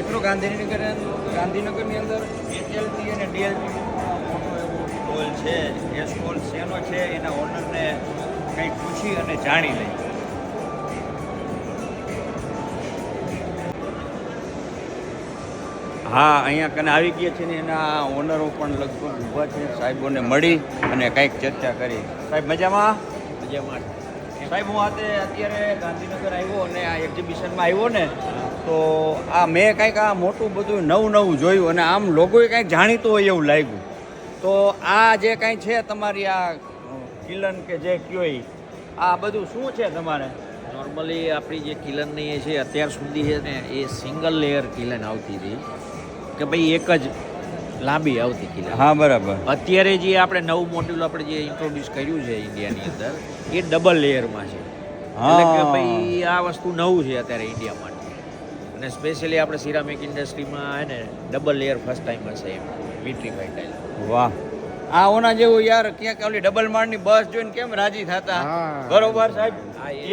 મિત્રો ગાંધીનગરની અંદર HLT અને DLT મોટો એવો સ્ટોલ છે. એ સ્ટોલ શેનો છે એના ઓનરને કંઈક પૂછી અને જાણી લઈ. હા, અહીંયા કને આવી ગયા છે ને એના ઓનરો પણ લગભગ ઊભા છે. સાહેબોને મળી અને કંઈક ચર્ચા કરી. સાહેબ મજામાં? મજામાં. સાહેબ હું અત્યારે ગાંધીનગર આવ્યો અને આ એક્ઝિબિશનમાં આવ્યો ને તો આ મેં કંઈક આ મોટું બધું નવું જોયું અને આમ લોકોએ કંઈક જાણીતું હોય એવું લાગ્યું. તો આ જે કાંઈ છે તમારી આ કિલન કે જે કયો આ બધું શું છે તમારે? નોર્મલી આપણી જે કિલનની એ છે અત્યાર સુધી છે ને એ સિંગલ લેયર કિલન આવતી હતી કે ભાઈ એક જ લાંબી આવતી કિલન. હા, બરાબર. અત્યારે જે આપણે નવું મોડ્યુલ આપણે જે ઇન્ટ્રોડ્યુસ કર્યું છે ઇન્ડિયાની અંદર એ ડબલ લેયરમાં છે. એટલે કે ભાઈ આ વસ્તુ નવું છે અત્યારે ઇન્ડિયા માટે અને સ્પેશિયલી આપણે સિરામિક ઇન્ડસ્ટ્રીમાં હે ને ડબલ લેયર ફર્સ્ટ ટાઈમ હશે એમ વિટ્રીફાઈડ ટાઇલ. વાહ, આ ઓના જેવું યાર ક્યાંક ઓલી ડબલ માળની બસ જોઈને કેમ રાજી થતા. બરોબર સાહેબ.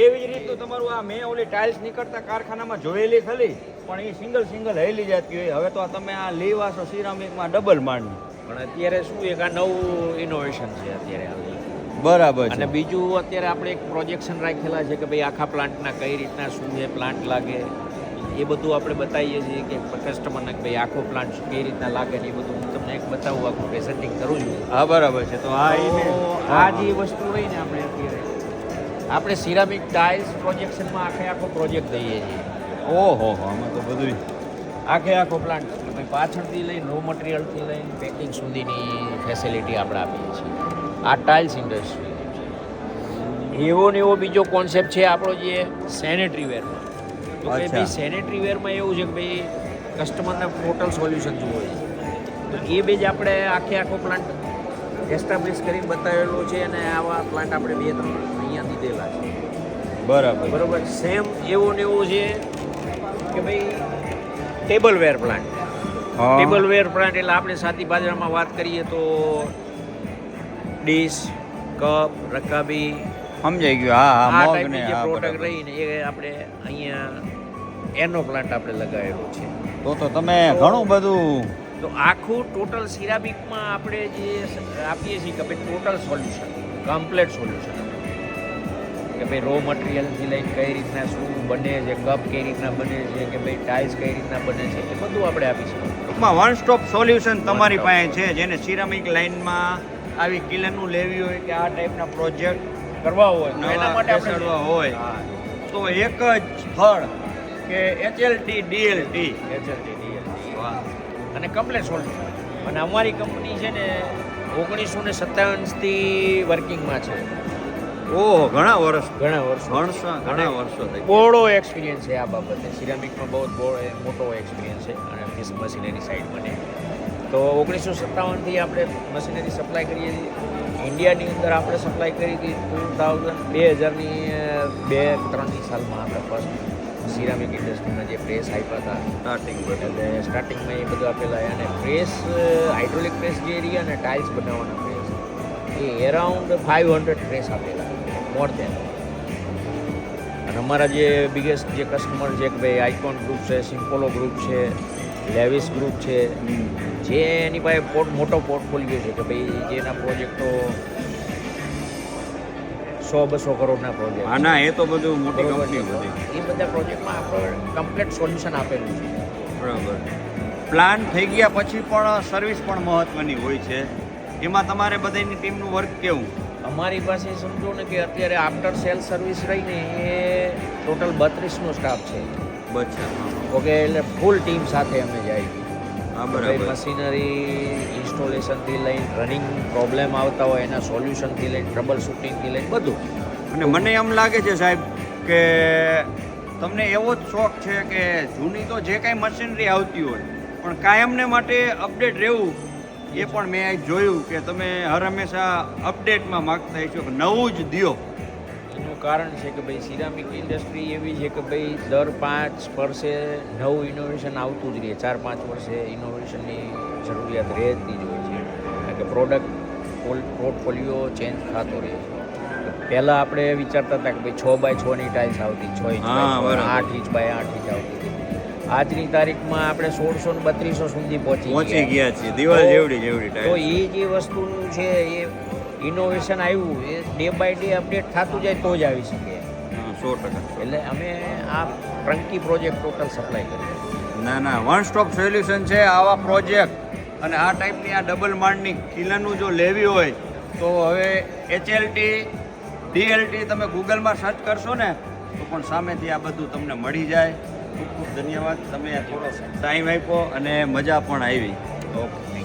એવી જ રીતનું તમારું આ મેં ઓલી ટાઇલ્સ નીકળતા કારખાનામાં જોયેલી ખરી પણ એ સિંગલ હેલી જતી હોય. હવે તો તમે આ લેવાશો સિરામિકમાં ડબલ માળની. પણ અત્યારે શું એક આ નવું ઇનોવેશન છે અત્યારે હાલ. બરાબર. અને બીજું અત્યારે આપણે એક પ્રોજેક્શન રાખેલા છે કે ભાઈ આખા પ્લાન્ટના કઈ રીતના શું છે પ્લાન્ટ લાગે એ બધું આપણે બતાવીએ છીએ કે કસ્ટમરને કે ભાઈ આખો પ્લાન્ટ કઈ રીતના લાગે ને એ બધું હું તમને એક બતાવું આખું પ્રેઝન્ટિંગ કરું છું. હા, બરાબર છે. તો આ જે વસ્તુ રહી ને આપણે સિરામિક ટાઇલ્સ પ્રોજેક્શનમાં આખો પ્રોજેક્ટ દઈએ છીએ. ઓહો, આમાં તો બધું આખો પ્લાન્ટ ભાઈ પાછળથી લઈને રો મટીરિયલથી લઈને પેકિંગ સુધીની ફેસિલિટી આપણે આપીએ છીએ. આ ટાઇલ્સ ઇન્ડસ્ટ્રી છે. એવો ને એવો બીજો કોન્સેપ્ટ છે આપણો જે સેનેટરી વેરમાં. તો કે ભાઈ સેનેટરી વેરમાં એવું છે કે ભાઈ કસ્ટમરને ટોટલ સોલ્યુશન જોઈએ છે. તો એ બે જ આપણે આખો પ્લાન્ટ એસ્ટાબ્લિશ કરીને બતાવેલો છે અને આવા પ્લાન્ટ આપણે 2-3 અહીંયા દીધેલા છે. બરાબર. સેમ એવો ને એવો છે કે ભાઈ table where plant. Table where plant એટલે આપણે સાદી ભાષામાં વાત કરીએ તો ડીશ, કપ, રકાબી સમજાઈ ગયું. હા, આ ટાઈપની જે પ્રોડક્ટ રહીને એ આપણે અહીંયા એનો પ્લાન્ટ આપણે લગાવેલો છે. તો તમે ઘણું બધું તો આખું ટોટલ સિરામિકમાં આપણે જે આપીએ છીએ કે ભાઈ ટોટલ સોલ્યુશન, કમ્પ્લીટ સોલ્યુશન કે ભાઈ રો મટીરિયલથી લઈને કઈ રીતના શું બને છે, કપ કઈ રીતના બને છે કે ભાઈ ટાઇલ્સ કઈ રીતના બને છે એ બધું આપણે આપી શકીએ. ટૂંકમાં વન સ્ટોપ સોલ્યુશન તમારી પાસે છે. જેને સિરામિક લાઇનમાં આવી કિલનનું લેવી હોય કે આ ટાઈપના પ્રોજેક્ટ કરવા હોય એના માટે આપણે હોય તો એક જ સ્થળ કે HLT DLT. અને કમ્પ્લેટ સોલ્યુશન. અને અમારી કંપની છે ને 1957થી વર્કિંગમાં છે. ઓહ, ઘણા વર્ષો થઈ. બહોળો એક્સપિરિયન્સ છે આ બાબતે. સિરામિકનો બહુ મોટો એક્સપિરિયન્સ છે અને ફિશ મશીનરી સાઈડ મને તો 1957થી આપણે મશીનરી સપ્લાય કરીએ છીએ. ઇન્ડિયાની અંદર આપણે સપ્લાય કરી હતી 2000ની 2-3 સાલમાં આપણે ફર્સ્ટ સિરામિક ઇન્ડસ્ટ્રીમાં જે પ્રેસ આપ્યા હતા સ્ટાર્ટિંગમાં એ બધું આપેલા. અને પ્રેસ હાઇડ્રોલિક પ્રેસ જે રહી અને ટાઇલ્સ બનાવવાના પ્રેસ એ એરાઉન્ડ 500 પ્રેસ આપેલા મોર દેન. અને અમારા જે બિગેસ્ટ જે કસ્ટમર છે કે ભાઈ આઇકોન ગ્રુપ છે, સિમ્પોલો ગ્રુપ છે, લેવિસ ગ્રુપ છે, જે એની પાસે મોટો પોર્ટફોલિયો છે કે ભાઈ જેના પ્રોજેક્ટો 100-200 કરોડના પ્રોજેક્ટ. હા, ના, એ તો બધું મોટી કંપની બધી. એ બધા પ્રોજેક્ટમાં આપણે કમ્પ્લીટ સોલ્યુશન આપેલું છે. બરાબર. પ્લાન થઈ ગયા પછી પણ સર્વિસ પણ મહત્વની હોય છે. એમાં તમારે બધાની ટીમનું વર્ક કેવું? અમારી પાસે સમજો ને કે અત્યારે આફ્ટર સેલ સર્વિસ રહીને એ ટોટલ 32નો સ્ટાફ છે. ઓકે, એટલે ફૂલ ટીમ સાથે અમે જાય. બરાબર. મશીનરી ઇન્સ્ટોલેશનથી લઈને રનિંગ પ્રોબ્લેમ આવતા હોય એના સોલ્યુશનથી લઈને ટ્રબલ શૂટિંગથી લઈને બધું. અને મને એમ લાગે છે સાહેબ કે તમને એવો જ શોખ છે કે જૂની તો જે કાંઈ મશીનરી આવતી હોય પણ કાયમને માટે અપડેટ રહેવું એ પણ મેં જોયું કે તમે હર હંમેશા અપડેટમાં માગતા હશો કે નવું જ દ્યો. એનું કારણ છે કે ભાઈ સિરામિક ઇન્ડસ્ટ્રી એવી છે કે ભાઈ દર 5 વર્ષે નવું ઇનોવેશન આવતું જ રહે. 4-5 વર્ષે ઇનોવેશનની જરૂરિયાત રહેતી જ હોય છે કારણ કે પ્રોડક્ટ પોર્ટફોલિયો ચેન્જ થતો રહે છે. પહેલાં આપણે વિચારતા હતા કે ભાઈ 6x6ની ટાઇલ્સ આવતી, 6 ઇંચ 8 ઇંચ 8 ઇંચ આવતી. આજની તારીખમાં આપણે 1632 સુધી પહોંચી ગયા છીએ દિવાલ જેવડી જેવડી તો ટાઈલ. એ જે વસ્તુનું છે એ ઇનોવેશન આવ્યું એ ડે બાય ડે અપડેટ થતું જાય તો જ આવી શકે. 100%. એટલે અમે આ ટ્રંકી પ્રોજેક્ટ ટોટલ સપ્લાય કરીએ. ના ના, વન સ્ટોપ સોલ્યુશન છે આવા પ્રોજેક્ટ. અને આ ટાઈપની આ ડબલ માળની કિલ્લાનું જો લેવી હોય તો હવે HLT DLT તમે ગૂગલમાં સર્ચ કરશો ને તો પણ સામેથી આ બધું તમને મળી જાય. ખૂબ ખૂબ ધન્યવાદ, તમે થોડો ટાઈમ આપ્યો અને મજા પણ આવી. ઓકે.